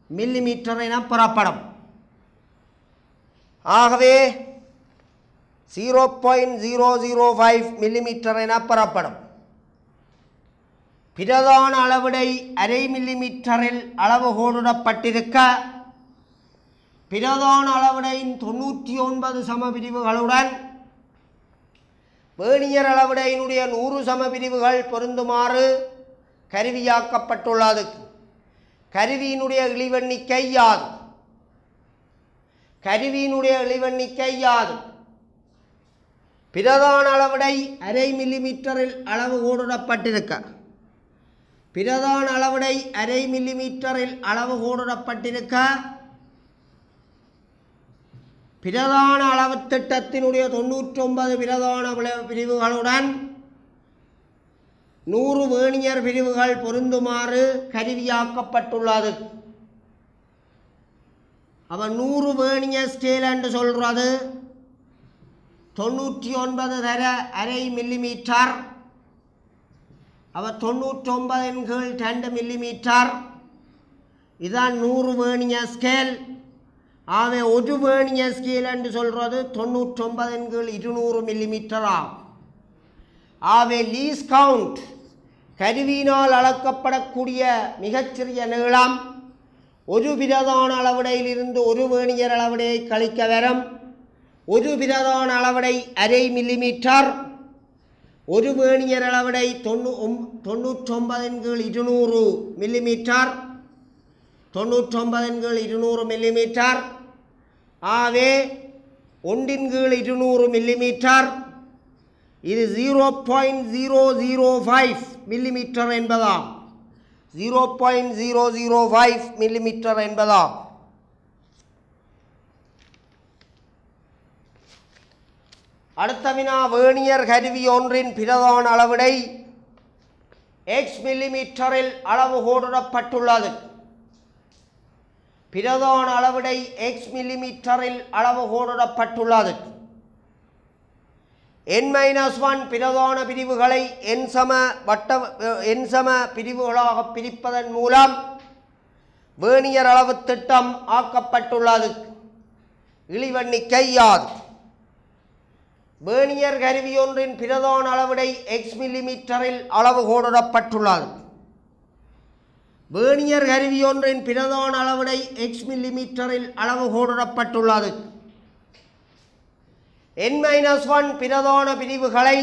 மில்லிமீட்டர் என பெறப்படும். ஆகவே 0.005 மில்லிமீட்டர் என பெறப்படும். பிரதான அளவிடை அரை மில்லிமீட்டரில் அளவுகோலிடப்பட்டிருக்க, பிரதான அளவிடையின் 99 சமபிரிவுகளுடன் வேர்னியர் அளவிடையினுடைய 100 சமபிரிவுகள் பொருந்துமாறு கருவியாக்கப்பட்டுள்ளது. கருவியினுடைய இழிவெண்ணிக்கை யாது? கருவியினுடைய இழிவெண்ணிக்கை யாது? பிரதான அளவிடை அரை மில்லிமீட்டரில் அளவுகோலிடப்பட்டிருக்க, பிரதான அளவிடை அரை மில்லிமீட்டரில் அளவுகோலிடப்பட்டிருக்க, பிரதான அளவு திட்டத்தினுடைய 99 பிரதான பிரிவுகளுடன் 100 வேர்னியர் பிரிவுகள் பொருந்துமாறு கருவியாக்கப்பட்டுள்ளது. அவன் 100 வேர்னியர் ஸ்கேல் என்று சொல்கிறது 99 தர அரை மில்லிமீட்டர். அவர் 99/2 மில்லிமீட்டர். இதுதான் 100 வேர்னியர் ஸ்கேல். ஆகவே ஒரு வேர்னியர் ஸ்கேல் என்று சொல்கிறது 99/200 மில்லிமீட்டர் ஆகும். ஆகவே லீஸ் கவுண்ட் கருவியினால் அளக்கப்படக்கூடிய மிகச்சிறிய நீளம் ஒரு பிரதான அளவிடையிலிருந்து ஒரு வேர்னியர் அளவிடையை கழிக்க வரும். ஒரு பிரதான அளவிடை அரை மில்லிமீட்டர், ஒரு வேர்னியர் அளவிடை 99/200 மில்லிமீட்டர், 99/200 மில்லிமீட்டர். ஆகவே 1/200 மில்லிமீட்டர். இது 0.005 மில்லிமீட்டர் என்பதாம். 0.005 மில்லிமீட்டர் என்பதாம். அடுத்த வினா, வேர்னியர் கருவி ஒன்றின் பிரதான அளவிடை x மில்லிமீட்டரில் அளவுகோலிடப்பட்டுள்ளது. பிரதான அளவிடை x மில்லிமீட்டரில் அளவுகோலிடப்பட்டுள்ளது. n-1 பிரதான பிரிவுகளை n சம பிரிவுகளாக பிரிப்பதன் மூலம் வேர்னியர் அளவு திட்டம் ஆக்கப்பட்டுள்ளது. இழிவெண்ணிக்கை யாது? வேர்னியர் கருவி ஒன்றின் பிரதான அளவிடை x மில்லிமீட்டரில் அளவுகோலிடப்பட்டுள்ளது. வேர்னியர் கருவி ஒன்றின் பிரதான அளவிடை x மில்லிமீட்டரில் அளவுகோலிடப்பட்டுள்ளது. n-1 பிரதான பிரிவுகளை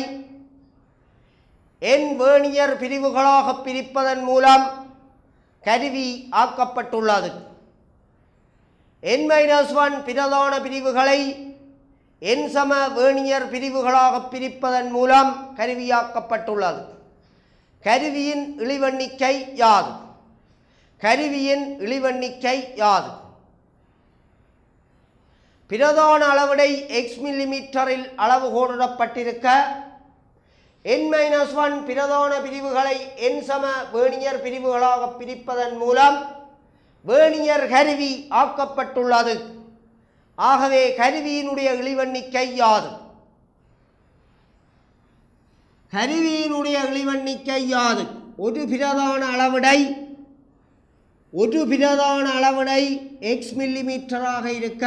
n வேர்னியர் பிரிவுகளாக பிரிப்பதன் மூலம் கருவி ஆக்கப்பட்டுள்ளது. n-1 பிரதான பிரிவுகளை n சம வேர்னியர் பிரிவுகளாக பிரிப்பதன் மூலம் கருவியாக்கப்பட்டுள்ளது. கருவியின் இழிவெண்ணிக்கை யாது? கருவியின் இழிவெண்ணிக்கை யாது? பிரதான அளவிடை x மில்லிமீட்டரில் அளவுகோலிடப்பட்டிருக்க n-1 பிரதான பிரிவுகளை n சம வேர்னியர் பிரிவுகளாக பிரிப்பதன் மூலம் வேர்னியர் கருவி ஆக்கப்பட்டுள்ளது. ஆகவே கருவியினுடைய இழிவெண்ணிக்கை யாது? கருவியினுடைய இழிவெண்ணிக்கை யாது? ஒரு பிரதான அளவிடை x மில்லிமீட்டராக இருக்க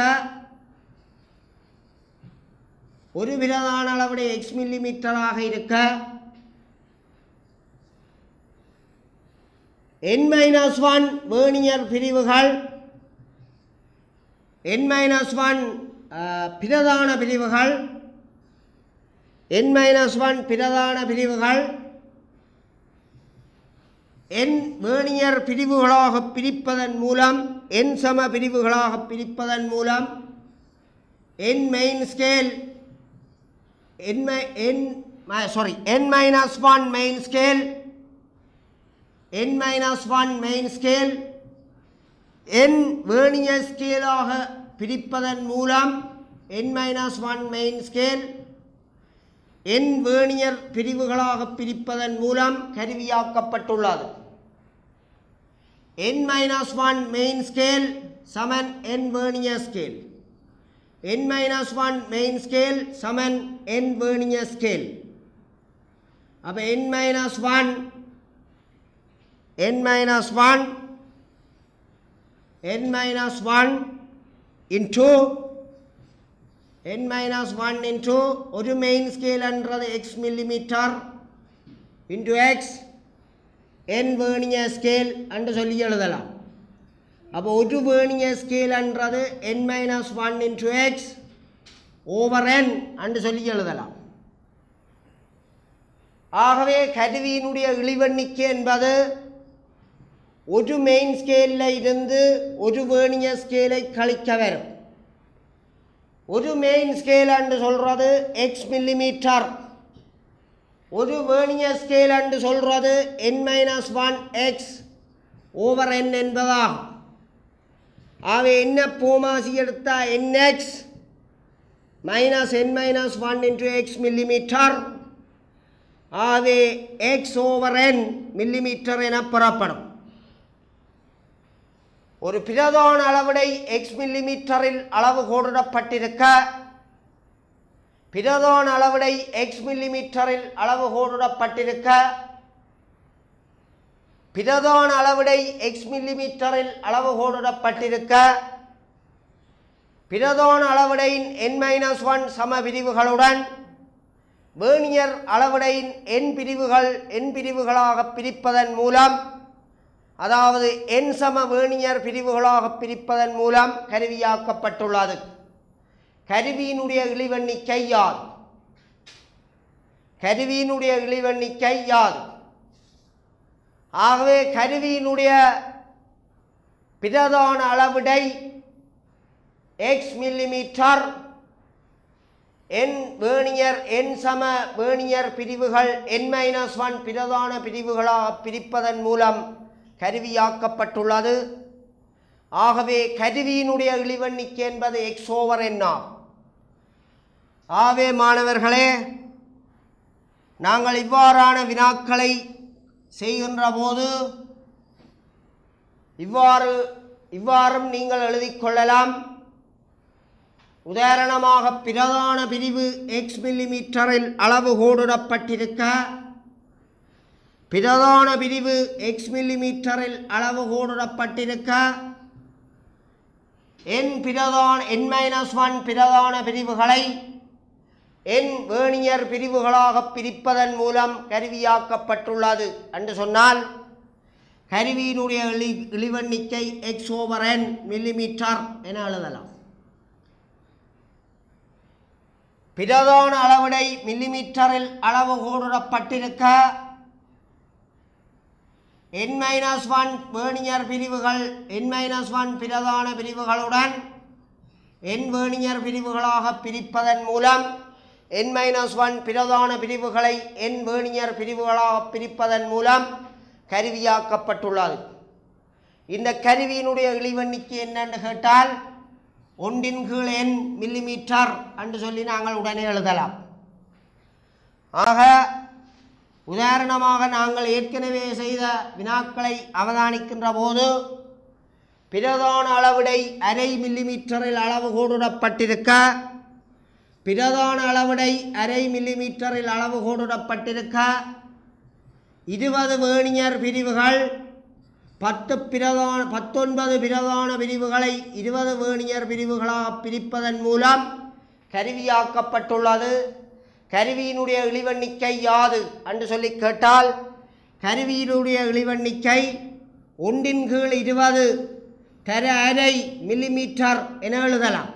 n-1 வேர்னியர் பிரிவுகள் n-1 பிரதான பிரிவுகள் n-1 பிரதான பிரிவுகள் n வேர்னியர் பிரிவுகளாக பிரிப்பதன் மூலம் n சம பிரிவுகளாக பிரிப்பதன் மூலம் n main scale n-1 main scale n-1 main scale n vernier ஸ்கேலாக பிரிப்பதன் மூலம் n-1 main scale n vernier பிரிவுகளாக பிரிப்பதன் மூலம் கருவியாக்கப்பட்டுள்ளது. n-1 மெயின் ஸ்கேல் சமன் n vernier scale, n-1 main scale சமன் n வேர்னியர் ஸ்கேல். அப்போ n-1 into n-1 into ஒரு மெயின் ஸ்கேல் என்றது x millimetre into x n vernier scale என்று சொல்லி எழுதலாம். அப்போ ஒரு வேர்னியர் ஸ்கேல் என்றது n-1 into x over n என்று சொல்லி எழுதலாம். ஆகவே கருவியினுடைய இழிவெண்ணிக்கை என்பது ஒரு மெயின் ஸ்கேலில் இருந்து ஒரு வேர்னியர் ஸ்கேலை கழிக்க வரும். ஒரு மெயின் ஸ்கேல் என்று சொல்கிறது x மில்லிமீட்டர், ஒரு வேர்னியர் ஸ்கேல் என்று சொல்கிறது n-1 x ஓவர் n என்பதாகும். ஆகவே என்ன போமாசி எடுத்தால் nx minus n-1 into x millimetre. ஆகவே x ஓவர் n மில்லிமீட்டர் என பெறப்படும். ஒரு பிரதான அளவிடை x மில்லிமீட்டரில் அளவுகோலிடப்பட்டிருக்க பிரதான அளவிடை x மில்லிமீட்டரில் அளவுகோலிடப்பட்டிருக்க பிரதான அளவிடை x மில்லிமீட்டரில் அளவுகோலிடப்பட்டிருக்க பிரதான அளவிடையின் n-1 சம பிரிவுகளுடன் வேர்னியர் அளவிடையின் n பிரிவுகளாக பிரிப்பதன் மூலம், அதாவது n சம வேர்னியர் பிரிவுகளாக பிரிப்பதன் மூலம் கருவியாக்கப்பட்டுள்ளது. கருவியினுடைய இழிவெண்ணிக்கை யாது? கருவியினுடைய இழிவெண்ணிக்கை யாது? ஆகவே கருவியினுடைய பிரதான அளவிடை x millimetre, n vernier n சம வேர்னியர் பிரிவுகள் n-1 பிரதான பிரிவுகளாக பிரிப்பதன் மூலம் கருவியாக்கப்பட்டுள்ளது. ஆகவே கருவியினுடைய இழிவெண்ணிக்கை என்பது x ஓவர் n ஆகும். ஆகவே மாணவர்களே, நாங்கள் இவ்வாறான வினாக்களை செய்கின்ற போது இவ்வாறும் நீங்கள் எழுதிக் கொள்ளலாம். உதாரணமாக பிரதான பிரிவு x மில்லிமீட்டரில் அளவுகோலிடப்பட்டிருக்க பிரதான பிரிவு x மில்லிமீட்டரில் அளவுகோலிடப்பட்டிருக்க n-1 பிரதான பிரிவுகளை n வேர்னியர் பிரிவுகளாக பிரிப்பதன் மூலம் கருவியாக்கப்பட்டுள்ளது என்று சொன்னால் கருவியினுடைய இழிவெண்ணிக்கை x ஓவர் n மில்லிமீட்டர் என எழுதலாம். பிரதான அளவிடை மில்லிமீட்டரில் அளவுகோலிடப்பட்டிருக்க n-1 வேர்னியர் பிரிவுகள் n-1 பிரதான பிரிவுகளுடன் n வேர்னியர் பிரிவுகளாக பிரிப்பதன் மூலம் n-1 பிரதான பிரிவுகளை n வேர்னியர் பிரிவுகளாக பிரிப்பதன் மூலம் கருவியாக்கப்பட்டுள்ளது. இந்த கருவியினுடைய இழிவெண்ணிக்கை என்னென்று கேட்டால் ஒன்றின் கீழ் n மில்லிமீட்டர் என்று சொல்லி நாங்கள் உடனே எழுதலாம். ஆக உதாரணமாக நாங்கள் ஏற்கனவே செய்த வினாக்களை அவதானிக்கின்ற போது பிரதான அளவிடை அரை மில்லிமீட்டரில் அளவு கோடிடப்பட்டிருக்க, பிரதான அளவிடை அரை மில்லிமீட்டரில் அளவு கோடிடப்பட்டிருக்க 20 வேணியர் பிரிவுகள் 19 பிரதான பிரிவுகளை 20 வேணியர் பிரிவுகளாக பிரிப்பதன் மூலம் கருவியாக்கப்பட்டுள்ளது. கருவியினுடைய இழிவெண்ணிக்கை யாது என்று சொல்லி கேட்டால், கருவியினுடைய இழிவெண்ணிக்கை ஒன்றின் கீழ் 20 தர அரை மில்லிமீட்டர் என எழுதலாம்.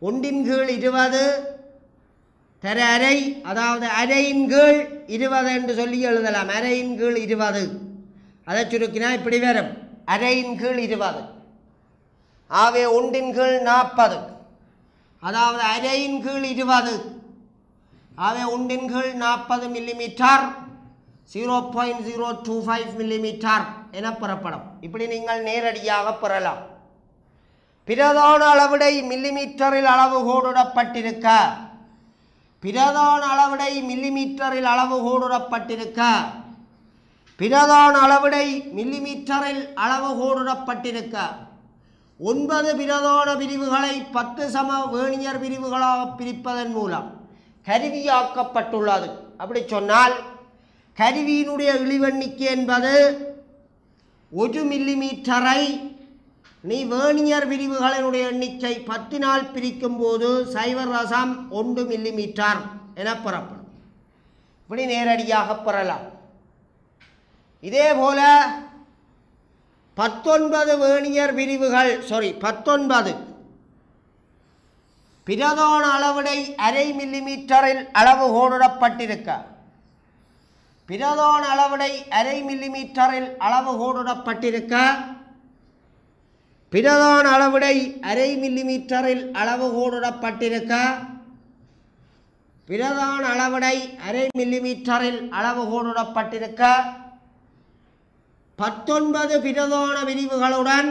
ஒன்றின் கீழ் 20 தர அரை, அதாவது அரையின் கீழ் 20 என்று சொல்லி எழுதலாம். அரையின் கீழ் 20 அதை சுருக்கினா இப்படி வரும், அரையின் கீழ் 20. ஆகவே ஒன்றின் கீழ் 40, அதாவது அரையின் கீழ் 20. ஆகவே ஒன்றின் கீழ் 40 மில்லிமீட்டர் 0.025 மில்லிமீட்டர் என பெறப்படும். இப்படி நீங்கள் நேரடியாக பெறலாம். பிரதான அளவிடை மில்லிமீட்டரில் அளவு கோடிடப்பட்டிருக்க, பிரதான அளவிடை மில்லிமீட்டரில் அளவு கோடிடப்பட்டிருக்க, பிரதான அளவிடை மில்லிமீட்டரில் அளவு கோடிடப்பட்டிருக்க 9 பிரதான பிரிவுகளை 10 சம வேணியர் பிரிவுகளாக பிரிப்பதன் மூலம் கருவியாக்கப்பட்டுள்ளது. அப்படி சொன்னால் கருவியினுடைய இழிவெண்ணிக்கை என்பது 1 மில்லிமீட்டரை நீ வேணியர் பிரிவுகளினுடைய எண்ணிக்கை 10 பிரிக்கும் போது 0.1 மில்லிமீட்டர் என பெறப்படும். இப்படி நேரடியாக பெறலாம். இதேபோல 19 வேணியர் பிரிவுகள் 19 பிரதான அளவிடை அரை மில்லிமீட்டரில் அளவு கோடிடப்பட்டிருக்க, பிரதான அளவிடை அரை மில்லிமீட்டரில் அளவு கோடிடப்பட்டிருக்க, பிரதான அளவிடை அரை மில்லிமீட்டரில் அளவு கோடிடப்பட்டிருக்க, பிரதான அளவிடை அரை மில்லிமீட்டரில் அளவு கோடிடப்பட்டிருக்க 19 பிரதான பிரிவுகளுடன்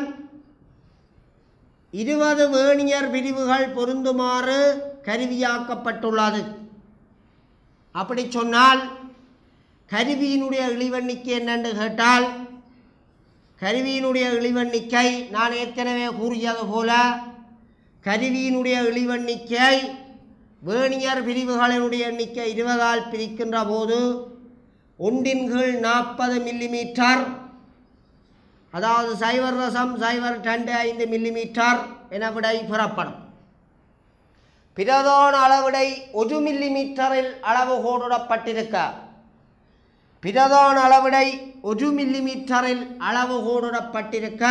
20 வேணியர் பிரிவுகள் பொருந்துமாறு கருவியாக்கப்பட்டுள்ளது. அப்படி சொன்னால் கருவியினுடைய இழிவெண்ணிக்கை என்னென்று கேட்டால், கருவியினுடைய இழிவெண்ணிக்கை நான் ஏற்கனவே கூறியது போல கருவியினுடைய இழிவெண்ணிக்கை வேணியர் பிரிவுகளினுடைய எண்ணிக்கை 20 பிரிக்கின்ற போது ஒன்றின் கீழ் 40 மில்லிமீட்டர், அதாவது 0.025 மில்லிமீட்டர் என விடை பெறப்படும். பிரதான அளவிடை 1 மில்லிமீட்டரில் அளவு கோடிடப்பட்டிருக்க, பிரதான அளவிடை 1 மில்லிமீட்டரில் அளவு கோடிடப்பட்டிருக்க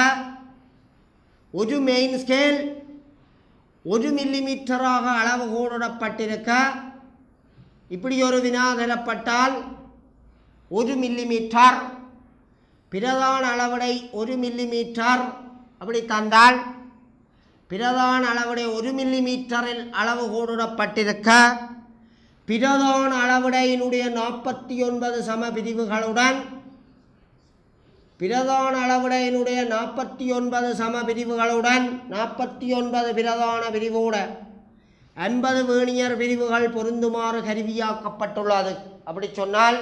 1 மெயின் ஸ்கேல் 1 மில்லிமீட்டராக அளவு கோடிடப்பட்டிருக்க, இப்படி ஒரு வினா தரப்பட்டால் 1 மில்லிமீட்டர் பிரதான அளவிடை 1 மில்லிமீட்டர் அப்படி தந்தால் பிரதான அளவிடை 1 மில்லிமீட்டரில் அளவு கோடிடப்பட்டிருக்க பிரதான அளவிடையினுடைய 49 சம பிரிவுகளுடன், பிரதான அளவிடையினுடைய 49 சம பிரிவுகளுடன் 49 பிரதான பிரிவுடன் 50 வேணியர் பிரிவுகள் பொருந்துமாறு கருவியாக்கப்பட்டுள்ளது. அப்படி சொன்னால்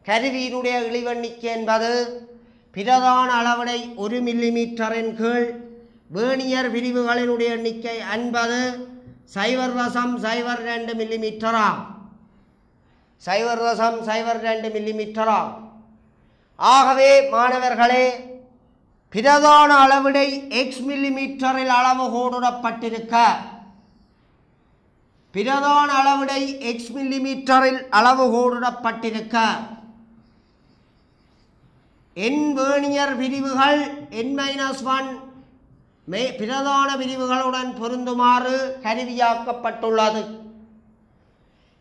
கருவியினுடைய இழிவெண்ணிக்கை என்பது பிரதான அளவிடை 1 மில்லிமீட்டரின் கீழ் வேணியர் பிரிவுகளினுடைய எண்ணிக்கை 50 0.02 மில்லிமீட்டராகும். 0.02 மில்லிமீட்டராகும். ஆகவே மாணவர்களே, பிரதான அளவிடை x மில்லிமீட்டரில் அளவு கோடிடப்பட்டிருக்க, பிரதான அளவிடை x மில்லிமீட்டரில் அளவு கோடிடப்பட்டிருக்க n வேணியர் பிரிவுகள் n-1 பிரதான பிரிவுகளுடன் பொருந்துமாறு கருவியாக்கப்பட்டுள்ளது.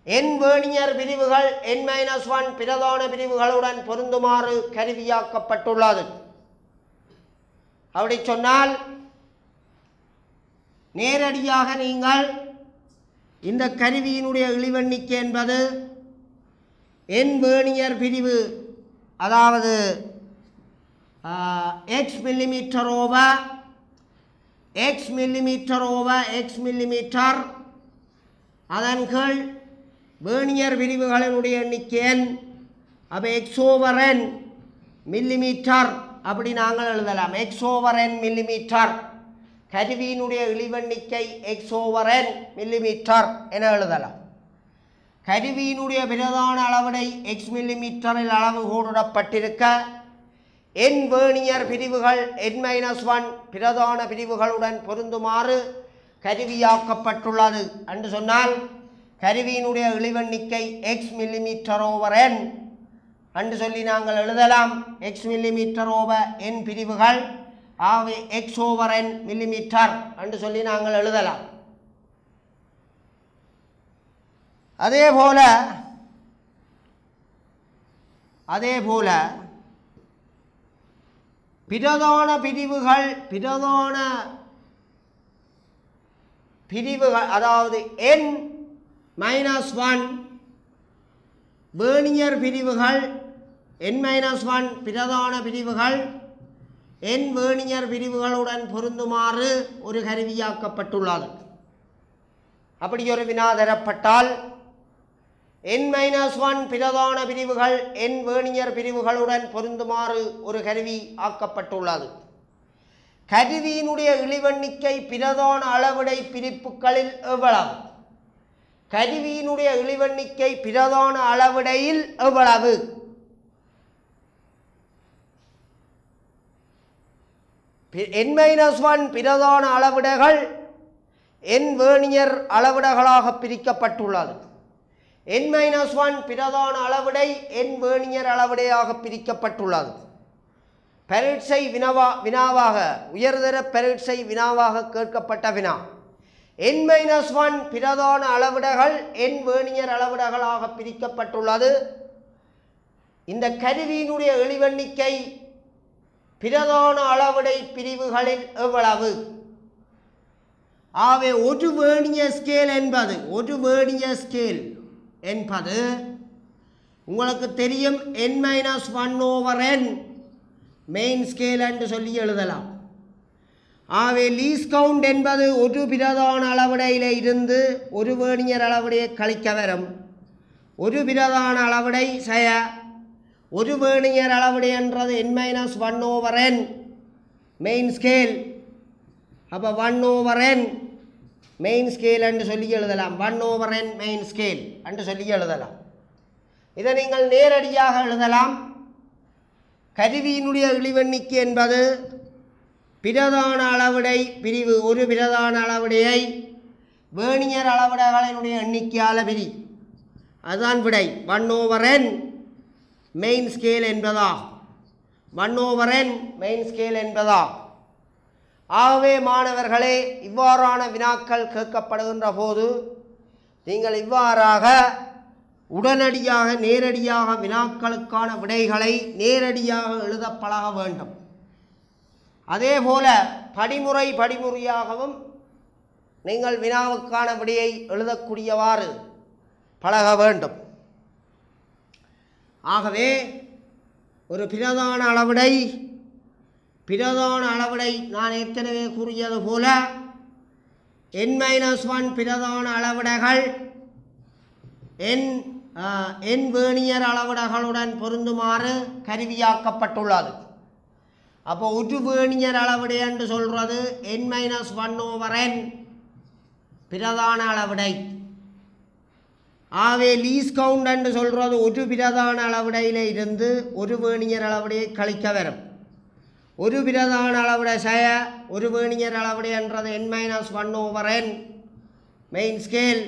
n வேணியர் பிரிவுகள் n-1 பிரதான பிரிவுகளுடன் பொருந்துமாறு கருவியாக்கப்பட்டுள்ளது. அப்படி சொன்னால் நேரடியாக நீங்கள் இந்த கருவியினுடைய இழிவெண்ணிக்கை என்பது n வேணியர் பிரிவு, அதாவது x millimetre over x millimeter over x millimeter அதன் கீழ் வேர்னியர் பிரிவுகளினுடைய எண்ணிக்கை n அப்போ x over n மில்லிமீட்டர் அப்படி நாங்கள் எழுதலாம் x over n மில்லிமீட்டர் கருவியினுடைய இழிவெண்ணிக்கை x over n மில்லிமீட்டர் என எழுதலாம் கருவியினுடைய பிரதான அளவிடை x மில்லிமீட்டரில் அளவு கூடப்பட்டிருக்க n வேர்னியர் பிரிவுகள் n-1 பிரதான பிரிவுகளுடன் பொருந்துமாறு கருவியாக்கப்பட்டுள்ளது என்று சொன்னால் கருவியினுடைய இழிவெண்ணிக்கை x மில்லிமீட்டர் ஓவர் n என்று சொல்லி நாங்கள் எழுதலாம் x மில்லிமீட்டர் ஓவர் n பிரிவுகள் ஆகவே x ஓவர் n மில்லிமீட்டர் என்று சொல்லி நாங்கள் எழுதலாம் அதேபோல பிரதான பிரிவுகள் அதாவது n-1 வேர்னியர் பிரிவுகள் n-1 பிரதான பிரிவுகள் n வேர்னியர் பிரிவுகளுடன் பொருந்துமாறு ஒரு கருவியாக்கப்பட்டுள்ளது அப்படி ஒரு வினா தரப்பட்டால் n-1 பிரதான பிரிவுகள் n வேர்னியர் பிரிவுகளுடன் பொருந்துமாறு ஒரு கருவி ஆக்கப்பட்டுள்ளது கருவியினுடைய இழிவெண்ணிக்கை பிரதான அளவிடை பிரிப்புகளில் எவ்வளவு கருவியினுடைய இழிவெண்ணிக்கை பிரதான அளவிடையில் எவ்வளவு n-1 பிரதான அளவிடைகள் n வேர்னியர் அளவிடைகளாக பிரிக்கப்பட்டுள்ளது n-1 பிரதான அளவிடை n வேர்னியர் அளவிடையாக பிரிக்கப்பட்டுள்ளது பரீட்சை வினாவாக உயர்தர பரீட்சை வினாவாக கேட்கப்பட்ட வினா n-1 பிரதான அளவிடைகள் n வேர்னியர் அளவிடைகளாக பிரிக்கப்பட்டுள்ளது இந்த கருவியினுடைய இழிவெண்ணிக்கை பிரதான அளவிடை பிரிவுகளில் எவ்வளவு ஆகவே ஒரு வேர்னியர் ஸ்கேல் என்பது உங்களுக்கு தெரியும் n-1 over n main scale என்று சொல்லி எழுதலாம் ஆகவே லீஸ்ட் கவுண்ட் என்பது ஒரு பிரதான அளவிடையில் இருந்து ஒரு வேர்னியர் அளவிடையை கழிக்க வரும் ஒரு பிரதான அளவிடை ஒரு வேர்னியர் அளவிடை என்றது n-1 over n main scale அப்போ 1 ஓவர் n மெயின் ஸ்கேல் என்று சொல்லி எழுதலாம் 1 ஓவர் n மெயின் ஸ்கேல் என்று சொல்லி எழுதலாம் இதை நீங்கள் நேரடியாக எழுதலாம் கருவியினுடைய இழிவெண்ணிக்கை என்பது பிரதான அளவிடை பிரிவு ஒரு பிரதான அளவிடையை வேர்னியர் அளவிடைகளினுடைய எண்ணிக்கையால் பிரி அதுதான் விடை 1 ஓவர் n மெயின் ஸ்கேல் என்பதா 1 ஓவர் n மெயின் ஸ்கேல் என்பதா ஆகவே மாணவர்களே இவ்வாறான வினாக்கள் கேட்கப்படுகின்ற போது நீங்கள் இவ்வாறாக உடனடியாக நேரடியாக வினாக்களுக்கான விடைகளை நேரடியாக எழுத பழக வேண்டும் அதேபோல படிமுறையாகவும் நீங்கள் வினாவுக்கான விடையை எழுதக்கூடியவாறு பழக வேண்டும் ஆகவே ஒரு பிரதான அளவிடை நான் ஏற்கனவே கூறியது போல n-1 பிரதான அளவிடைகள் n வேர்னியர் அளவிடைகளுடன் பொருந்துமாறு கருவியாக்கப்பட்டுள்ளது அப்போ ஒரு வேர்னியர் அளவிடை என்று சொல்கிறது n-1 ஓவர் n பிரதான அளவிடை ஆகவே லீஸ்ட் கவுண்ட் என்று சொல்கிறது ஒரு பிரதான அளவிடையில் இருந்து ஒரு வேர்னியர் அளவிடையை கழிக்க வரும் ஒரு பிரதான அளவிடை ஒரு வேர்னியர் அளவிடை என்றது n-1 over n main scale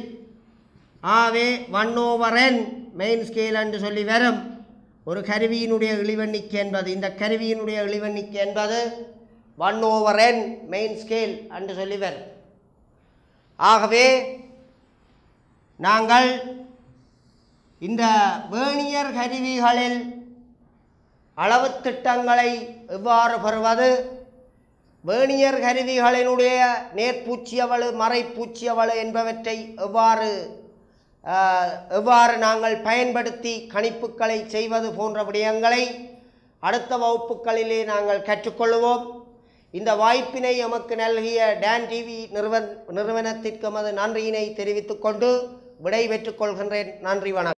ஆகவே 1 ஓவர் n மெயின் ஸ்கேல் என்று சொல்லி வரும் ஒரு கருவியினுடைய இழிவெண்ணிக்கை என்பது இந்த கருவியினுடைய இழிவெண்ணிக்கை என்பது 1 ஓவர் n மெயின் ஸ்கேல் என்று சொல்லி வரும் ஆகவே நாங்கள் இந்த வேர்னியர் கருவிகளில் அளவு திட்டங்களை எவ்வாறு பெறுவது வேர்னியர் கருவிகளினுடைய நேர்பூச்சியவளு மறைப்பூச்சியவளு என்பவற்றை எவ்வாறு நாங்கள் பயன்படுத்தி கணிப்புகளை செய்வது போன்ற விடயங்களை அடுத்த வகுப்புகளிலே நாங்கள் கற்றுக்கொள்வோம் இந்த வாய்ப்பினை எமக்கு நல்கிய டான் டிவி நிறுவனத்திற்கு நமது நன்றியினை தெரிவித்துக் கொண்டு விடை பெற்றுக் கொள்கின்றேன். நன்றி, வணக்கம்.